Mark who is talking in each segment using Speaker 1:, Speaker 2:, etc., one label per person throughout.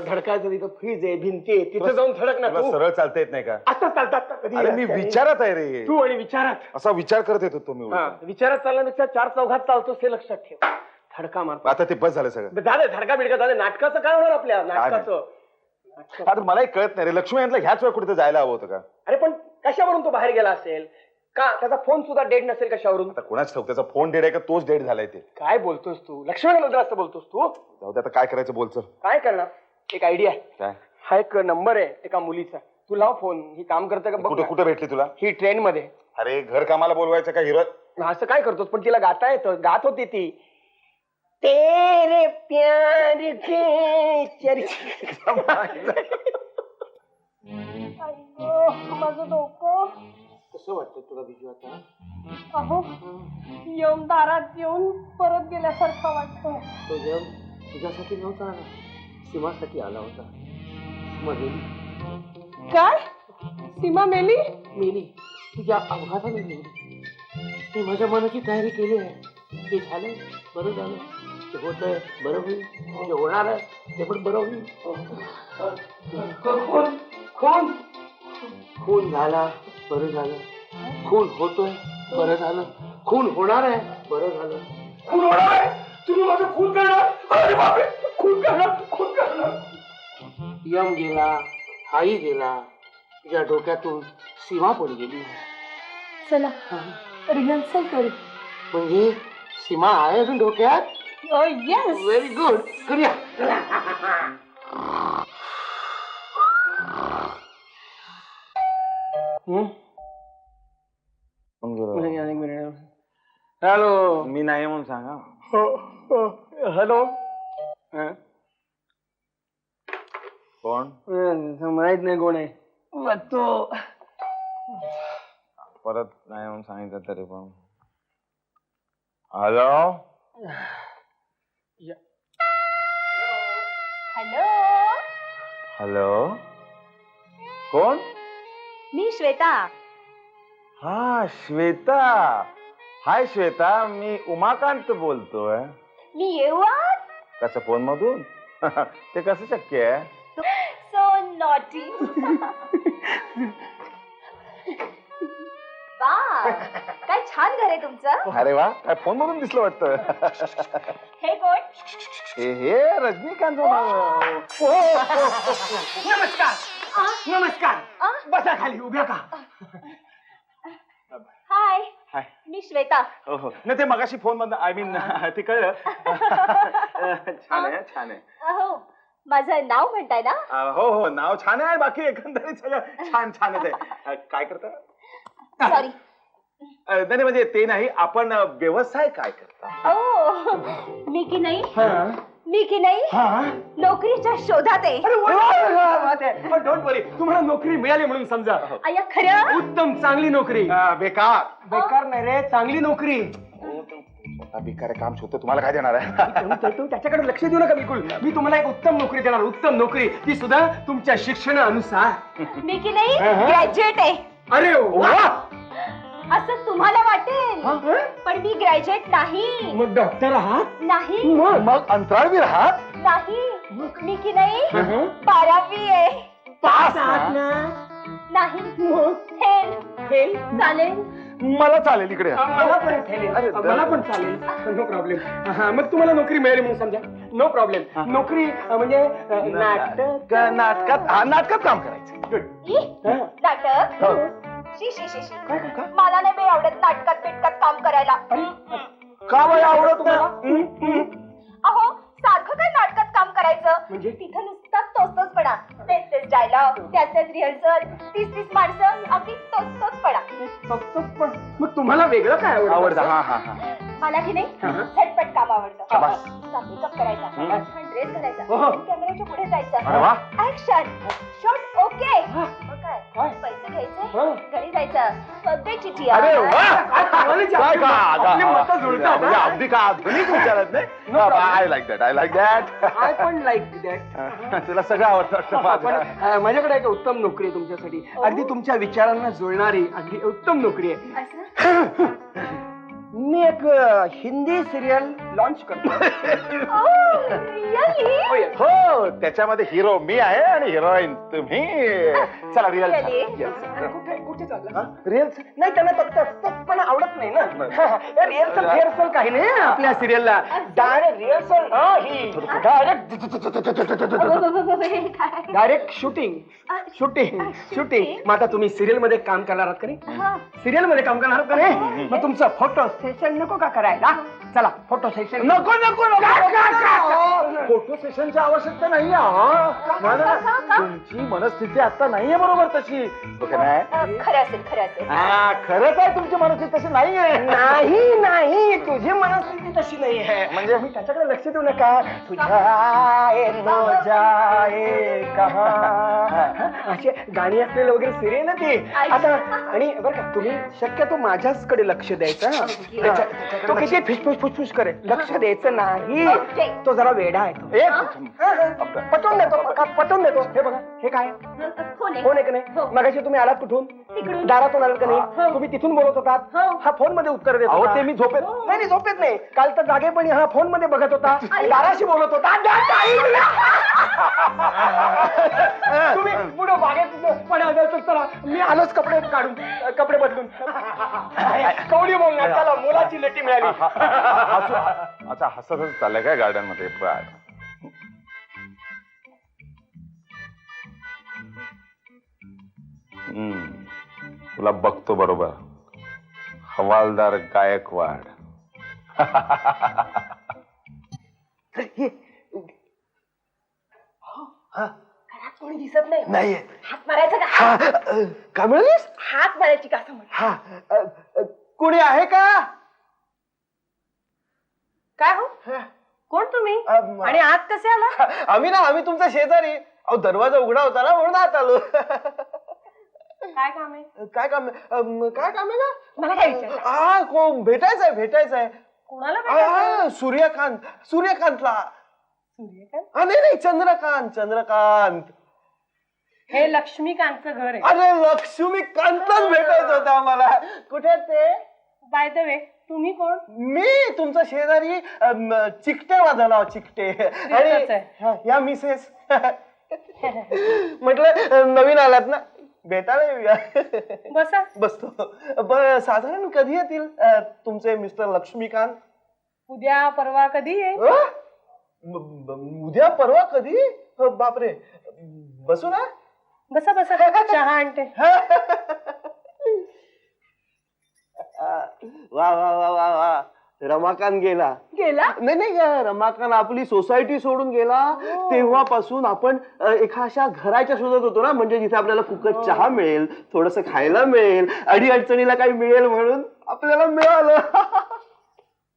Speaker 1: धडकायचं तिथं फ्रीज आहे, भिंती आहे, तिथं जाऊन धडक ना तू.
Speaker 2: सरळ चालता येत नाही का?
Speaker 1: असं चालतात का कधी?
Speaker 2: अरे मी विचारात आहे रे.
Speaker 1: तू आणि विचारात
Speaker 2: असा विचार करत येतो तुम्ही.
Speaker 1: विचारात चालल्यापेक्षा चार चौघात चालतोस हे लक्षात ठेव. धडका मारतो.
Speaker 2: आता ते बस झालं सगळं.
Speaker 1: झालं धडका बिडका झालं. नाटकाचं काय होणार आपल्या नाटकाचं?
Speaker 2: आता मलाही कळत नाही रे. लक्ष्मी यांना ह्याच वेळ कुठे जायला हवं होतं का?
Speaker 1: अरे पण कशावरून तो बाहेर गेला असेल का? त्याचा फोन सुद्धा डेड नसेल कशावरून?
Speaker 2: आता कोणाच ठाऊक त्याचा फोन डेड आहे का तोच डेड झालाय ते.
Speaker 1: काय बोलतोस तू? लक्ष्मणाबद्दल असं बोलतोस तू?
Speaker 2: जाऊ दे आता काय करायचं बोलचं.
Speaker 1: काय करणार? एक आयडिया आहे.
Speaker 2: काय?
Speaker 1: हा एक नंबर आहे एका मुलीचा. तू लाव फोन. ही काम करते का बघ.
Speaker 2: कुठे कुठे भेटली तुला?
Speaker 1: ही ट्रेन मध्ये.
Speaker 2: अरे घर कामाला बोलवायचं का हिरो?
Speaker 1: असं काय करतोस? पण तिला गाता येतं. गात होती ती. तेरे प्यार के चर्चे.
Speaker 3: माझं डोकं.
Speaker 1: कसं वाटतं तुला बिजू आता?
Speaker 3: अहो येऊन दारात येऊन परत गेल्यासारखं वाटतं.
Speaker 1: तो जग तुझ्यासाठी नव्हता आला, सीमासाठी आला होता. सीमा मेली.
Speaker 3: काय? सीमा मेली?
Speaker 1: मेली तुझ्या अपघाताने मेली. मी माझ्या मनाची तयारी केली आहे. ते झालं बरं झालं. ते होतंय बरं होईल. ते होणार आहे ते पण बरं होईल. खून खून खून झाला बरं झालं. खून होतोय बरं झालं. खून होणार आहे बरं झालं. खून होणार आहे. तुम्ही माझा खून करणार. अरे बापरे. खून करणार खून करणार. यम गेला, आई गेला, तुझ्या डोक्यातून सीमा पण गेली.
Speaker 3: चला रिहर्सल करू.
Speaker 1: म्हणजे सीमा आहे अजून डोक्यात?
Speaker 3: येस.
Speaker 1: Very good. करूया. हॅलो.
Speaker 2: मी नाही म्हणून सांगा.
Speaker 1: हॅलो.
Speaker 2: कोण?
Speaker 1: माहित नाही कोण आहे. तो
Speaker 2: परत नाही म्हणून सांगितलं तरी पण. हॅलो.
Speaker 3: हॅलो.
Speaker 2: हॅलो. कोण?
Speaker 3: मी श्वेता.
Speaker 2: हा श्वेता. हाय श्वेता. मी उमाकांत बोलतोय.
Speaker 3: मी येऊ आज?
Speaker 2: कसं फोन मधून? ते कसं शक्य आहे?
Speaker 3: So naughty. वा काय छान घर आहे तुमचं.
Speaker 2: अरे वा. काय फोन मधून दिसलं वाटतं.
Speaker 3: हे कोण?
Speaker 2: हे रजनीकांत.
Speaker 1: नमस्कार. नमस्कार. बसा खाली. उभ्या का?
Speaker 3: हाय.
Speaker 2: हाय.
Speaker 3: मी श्वेता.
Speaker 2: हो हो. नाही ते मगाशी फोन मधून आय मीन ते कळलं. छान आहे छान आहे.
Speaker 3: अहो माझं नाव म्हणताय ना?
Speaker 2: हो हो नाव छान आहे. बाकी एकंदरीत सगळं छान छानच आहे. काय करता?
Speaker 3: सॉरी.
Speaker 2: नाही म्हणजे ते नाही. आपण व्यवसाय काय करता?
Speaker 3: ओ मी की नाही नोकरीच्या शोधात आहे.
Speaker 1: पण डोंट वरी. तुम्हाला नोकरी मिळाली म्हणून समजा.
Speaker 3: अय्या खरं?
Speaker 1: उत्तम चांगली नोकरी.
Speaker 2: बेकार.
Speaker 1: बेकार नाही रे. चांगली नोकरी.
Speaker 2: बेकार काम शोधतो. तुम्हाला काय देणार आहे?
Speaker 1: त्याच्याकडे लक्ष देऊ नका बिलकुल. मी तुम्हाला एक उत्तम नोकरी देणार. उत्तम नोकरी. ती सुद्धा तुमच्या शिक्षणानुसार.
Speaker 3: मी की नाही ग्रॅज्युएट आहे.
Speaker 1: अरे वा.
Speaker 3: असं तुम्हाला वाटेल पण मी ग्रॅज्युएट नाही.
Speaker 1: मग डॉक्टर आहात?
Speaker 3: नाही.
Speaker 2: मग अंतराळवीर आहात?
Speaker 3: नाही. मी की नाही 12वी आहे.
Speaker 1: पास आहात ना?
Speaker 3: नाही. फेल चालेल.
Speaker 2: मला चालेल इकडे.
Speaker 1: मला पण चालेल. मला पण चालेल. No problem. मग तुम्हाला नोकरी मिळाली म्हणून समजा. No problem. नोकरी म्हणजे
Speaker 2: नाटकात काम करायचं.
Speaker 3: नाटक? मला नाही बाई आवडत नाटकात बिटकात काम करायला.
Speaker 2: का बाई आवडत नाही?
Speaker 3: अहो सारखं काय नाटकात काम करायचं
Speaker 1: म्हणजे?
Speaker 3: तिथं नुसताच तोच तेच डायलॉग त्याच रिहर्सल 30 माणसं अगदी तोच पडा.
Speaker 1: मग तुम्हाला वेगळं काय
Speaker 2: आवडतं?
Speaker 1: आवडतं?
Speaker 2: हा हा हा.
Speaker 3: मला की नाही झटपट काम आवडतं.
Speaker 2: शाबास.
Speaker 3: मेकअप करायचा, छान ड्रेस घालायचा,
Speaker 1: हो.
Speaker 3: कॅमेऱ्याच्या पुढे
Speaker 2: अरे
Speaker 3: जायचं,
Speaker 2: वा.
Speaker 3: Action shot okay. मग
Speaker 1: काय?
Speaker 3: काय पैसे घ्यायचे,
Speaker 1: हो.
Speaker 3: घरी जायचं, बर्थडे चिठी.
Speaker 2: अरे वा.
Speaker 1: काय का? आपली मतं जुळतात,
Speaker 2: म्हणजे
Speaker 1: हा?
Speaker 2: अगदी का आधुनिक विचारत नाही.
Speaker 1: No problem.
Speaker 2: I like that.
Speaker 1: I पण लाईक दॅट.
Speaker 2: तुला सगळं आवडतं माझं.
Speaker 1: माझ्याकडे एक उत्तम नोकरी आहे तुमच्यासाठी. अगदी तुमच्या विचारांना जुळणारी अगदी उत्तम नोकरी आहे.
Speaker 3: असं
Speaker 1: मी एक हिंदी सिरियल लॉन्च करतो.
Speaker 2: हो, त्याच्यामध्ये हिरो मी आहे आणि हिरोईन तुम्ही. चला रिअल
Speaker 1: कुठे चालला? रिहर्सल नाही, त्यांना पण आवडत नाही ना. रिहर्सल रिहर्सल काही नाही आपल्या सिरियलला. Direct rehearsal direct shooting shooting shooting. मग आता तुम्ही सिरियल मध्ये काम करणार आहात का नाही? सिरियल मध्ये काम करणार आहात का नाही? मग तुमचं फोटो सेशन नको का करायला? चला फोटो सेशन. नको नको
Speaker 2: फोटो सेशनची आवश्यकता नाही. तुमची मनस्थिती आता नाहीये बरोबर तशी.
Speaker 3: खरं असेल खरं असेल.
Speaker 2: खरंच आहे, तुमची मनस्थिती तशी नाहीये.
Speaker 1: नाही नाही, तुझी मनस्थिती तशी नाही आहे. म्हणजे मी त्याच्याकडे लक्ष देऊ नका. तुझ्या असे गाणी असलेलं वगैरे सिरियल ना ती आता. आणि बरं का, तुम्ही शक्यतो माझ्याचकडे लक्ष द्यायचं. तो किती फुसफुस फुसफुस करेल, लक्ष द्यायचं नाही. तो जरा वेडा आहे तो. पटवून देतो. हे बघा, हे काय फोन आहे का नाही? मगाशी तुम्ही आलात कुठून? दारातून आलात का नाही? तुम्ही तिथून बोलत होतात. हा फोन मध्ये उत्तर देत होता. ते मी झोपेत नाही झोपेत नाही, काल तर जागेपणी हा फोन मध्ये बघत होता, दाराशी बोलत होता. तुम्ही पुढे बागेत चला, मी आलोच कपडे काढून, कपडे बदलून. कवडी बोलणार, त्याला मुलाची लेटी मिळाली.
Speaker 2: अच्छा, हसतच चाललंय काय गार्डन मध्ये? तुला बघतो बरोबर, हवालदार गायकवाड.
Speaker 3: कोणी दिसत नाही.
Speaker 1: नाहीये.
Speaker 3: हात मारायचा का?
Speaker 1: का मिळालीस?
Speaker 3: हात मारायची का असं म्हण.
Speaker 1: कोणी आहे का?
Speaker 3: काय हो, कोण तुम्ही आणि आत कसे आला?
Speaker 1: आम्ही तुमचा शेजारी. अहो, दरवाजा उघडा होता ना, म्हणून आत आलो.
Speaker 3: काय काम आहे?
Speaker 1: काय काम आहे का?
Speaker 3: मला काय विचार?
Speaker 1: भेटायचंय.
Speaker 3: कोणाला?
Speaker 1: सूर्यकांतला. नाही, चंद्रकांत.
Speaker 3: हे लक्ष्मीकांतचं घर आहे.
Speaker 1: अरे, लक्ष्मीकांतलाच भेटायचं होतं आम्हाला. कुठे ते?
Speaker 3: बाय द वे, तुम्ही कोण?
Speaker 1: मी तुमचा शेजारी चिकटे वाजला. चिकटे. आणि या मिसेस. म्हटलं नवीन आलात ना, भेटायला येऊया.
Speaker 3: बसा.
Speaker 1: बसतो. साधारण कधी येतील तुमचे मिस्टर लक्ष्मीकांत?
Speaker 3: उद्या परवा कधी आहे?
Speaker 1: उद्या परवा कधी? बापरे, बसू ना.
Speaker 3: बसा चहा आणते.
Speaker 1: वा. रमाकांत गेला. नाही, रमाकांत आपली सोसायटी सोडून गेला. तेव्हापासून आपण एका अशा घराच्या शोधत होतो ना, म्हणजे जिथे आपल्याला फुकट चहा मिळेल, थोडस खायला मिळेल, अडी अडचणीला काही मिळेल, म्हणून आपल्याला मिळालं.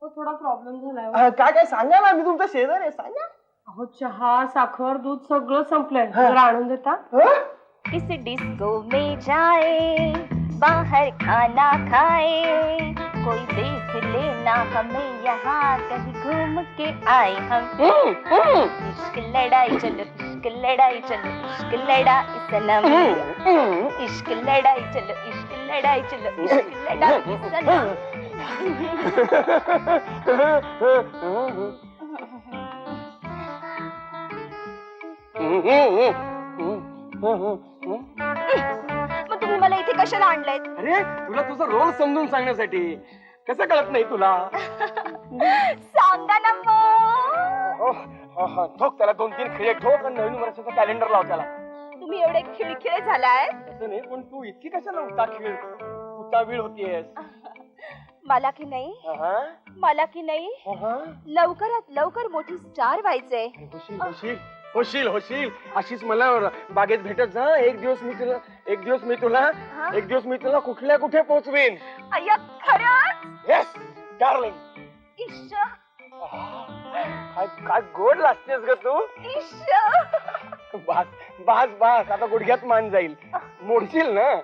Speaker 3: थोडा प्रॉब्लेम झालाय.
Speaker 1: काय सांगा ना, मी तुमचा शेजारी आहे, सांगा.
Speaker 3: अहो, चहा, साखर, दूध सगळं संपलंय. जरा आणून देता?
Speaker 4: इस डिस्को में जाए, बाहर खाना खाए, कोई देख लेना हमें यहाँ, कहीं घूम के आए हम. इश्क लड़ाई चलो, इश्क लड़ाई चलो, इश्क लड़ाई सनम. इश्क लड़ाई चलो, इश्क लड़ाई चलो, इश्क लड़ाई सनम.
Speaker 3: मग तुम्ही मला इथे कशाला आणलंय?
Speaker 1: अरे, तुला तुझा रोल समजून सांगण्यासाठी. कसं कळत नाही तुला?
Speaker 3: सांगा ना मग.
Speaker 1: ठोक त्याला 2-3 खिळे ठोक आणि नवीन वर्षाचं कॅलेंडर लाव त्याला.
Speaker 3: तुम्ही एवढे खिळखिळे झालाय.
Speaker 1: असं नाही, पण तू इतकी कशाला उतावीळ होतीयस?
Speaker 3: मला की नाही लवकरात लवकर मोठी स्टार व्हायचंय.
Speaker 1: होशील. अशीच मला बागेत भेटत जा. एक दिवस मी तुला कुठे पोहोचवीन.
Speaker 3: अय्या, खरंच?
Speaker 1: Yes darling.
Speaker 3: इश्श,
Speaker 1: काय गोड लागतेस ग तू.
Speaker 3: इश्श.
Speaker 1: बास आता गुडघ्यात मान जाईल. मोडशील ना.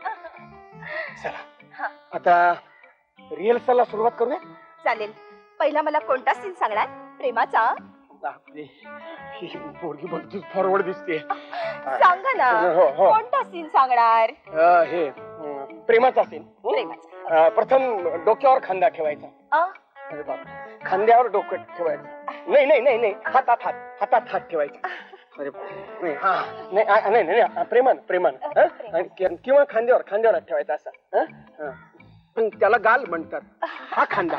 Speaker 1: चला, आता रिहर्सलला सुरुवात करूया.
Speaker 3: चालेल. पहिला मला कोणता सीन सांगणार? प्रेमाचा?
Speaker 1: बापरे, ही पोरगी बघ फॉरवर्ड दिसते.
Speaker 3: सांगा ना,
Speaker 1: हो.
Speaker 3: कोणता सीन सांगणार?
Speaker 1: हे प्रेमाचा असेल. प्रथम डोक्यावर खांदा ठेवायचा. अरे बाप, खांद्यावर डोकं ठेवायचं. नाही नाही नाही नाही, हातात हात ठेवायचा. अरे नाही, हा नाही नाही नाही, प्रेमान किंवा खांद्यावर ठेवायचा असा. पण त्याला गाल म्हणतात. हा खांदा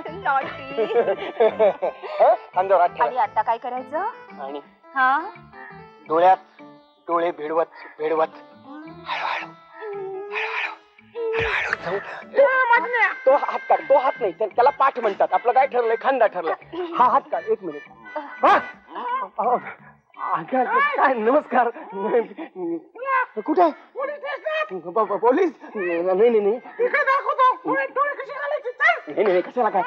Speaker 1: खांद्यावर हात
Speaker 4: आणि आता काय करायचं?
Speaker 1: आणि
Speaker 4: हा
Speaker 1: डोळ्यात डोळे भिडवत हळूहळू तो हात काढ. तो हात नाही, त्याला पाठ म्हणतात. आपलं काय ठरलंय? खांदा ठरलाय. हा हात काढ. 1 मिनिट. काय नमस्कार. कुठे पोलीस? नाही नाही कशाला काय,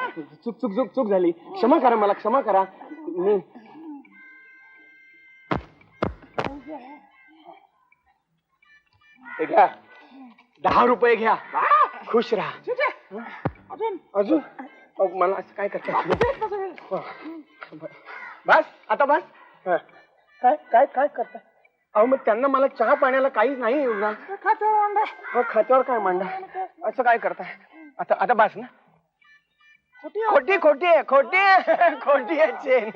Speaker 1: चूक झाली. क्षमा करा मला, क्षमा करा. घ्या 10 रुपये घ्या. खुश राहा. अजून मला असं काय करता? बस आता बस. काय करता? अहो मग त्यांना मला चहा पाण्याला काहीच नाही. खात्यावर काय मांडा? असं काय करताय? आता बस ना. खोटी आहे चेन.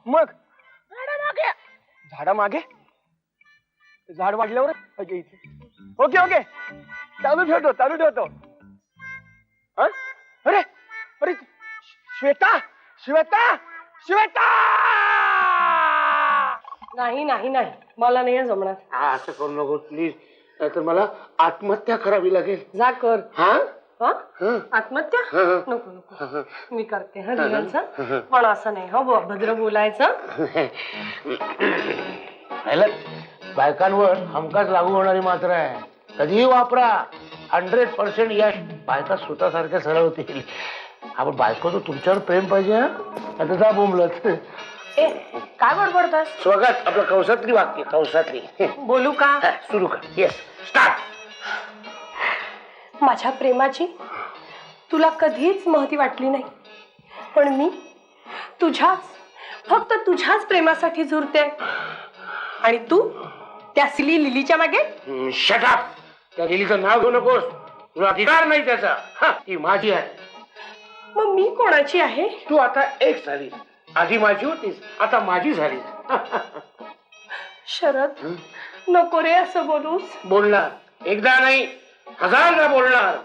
Speaker 1: मग झाडा मागे झाड वाढल्यावर ओके चालू ठेवतो. अरे श्वेता
Speaker 5: नाही मला नाही जमणार.
Speaker 1: असं करू नको प्लीज, नाहीतर मला आत्महत्या करावी लागेल.
Speaker 5: जा कर.
Speaker 1: हा
Speaker 5: आत्महत्या नको मी करते. हा रिहर्सल पण असं नाही. हो भद्र बोलायचं.
Speaker 6: बायकांवर हमखास लागू होणारी मात्र आहे. कधीही वापरा. 100% यश. बायका स्वतःसारख्या सरळ होतील. आपण बायको तर तुमच्यावर प्रेम पाहिजे. आता जा बोंबलत.
Speaker 5: काय बडबडतास?
Speaker 6: स्वगत आपलं कंसातली वाक्य, कंसातली.
Speaker 5: बोलू का?
Speaker 6: सुरू कर. Yes start.
Speaker 5: माझ्या प्रेमाची तुला कधीच महती वाटली नाही, पण मी फक्त तुझ्याच प्रेमासाठी झुरते. आणि तू त्या सिली लिलीच्या मागे?
Speaker 6: Shut up. त्या लिलीचं नाव घेऊ नकोस. तुला अधिकार नाही त्याचा. ती माझी आहे.
Speaker 5: मग मी कोणाची आहे?
Speaker 6: तू आता एक झालीस. आधी माझी होतीस, आता माझी झालीस.
Speaker 5: शरद नको रे असं बोलूस.
Speaker 6: बोलणार. एकदा नाही, 1000दा बोलणार.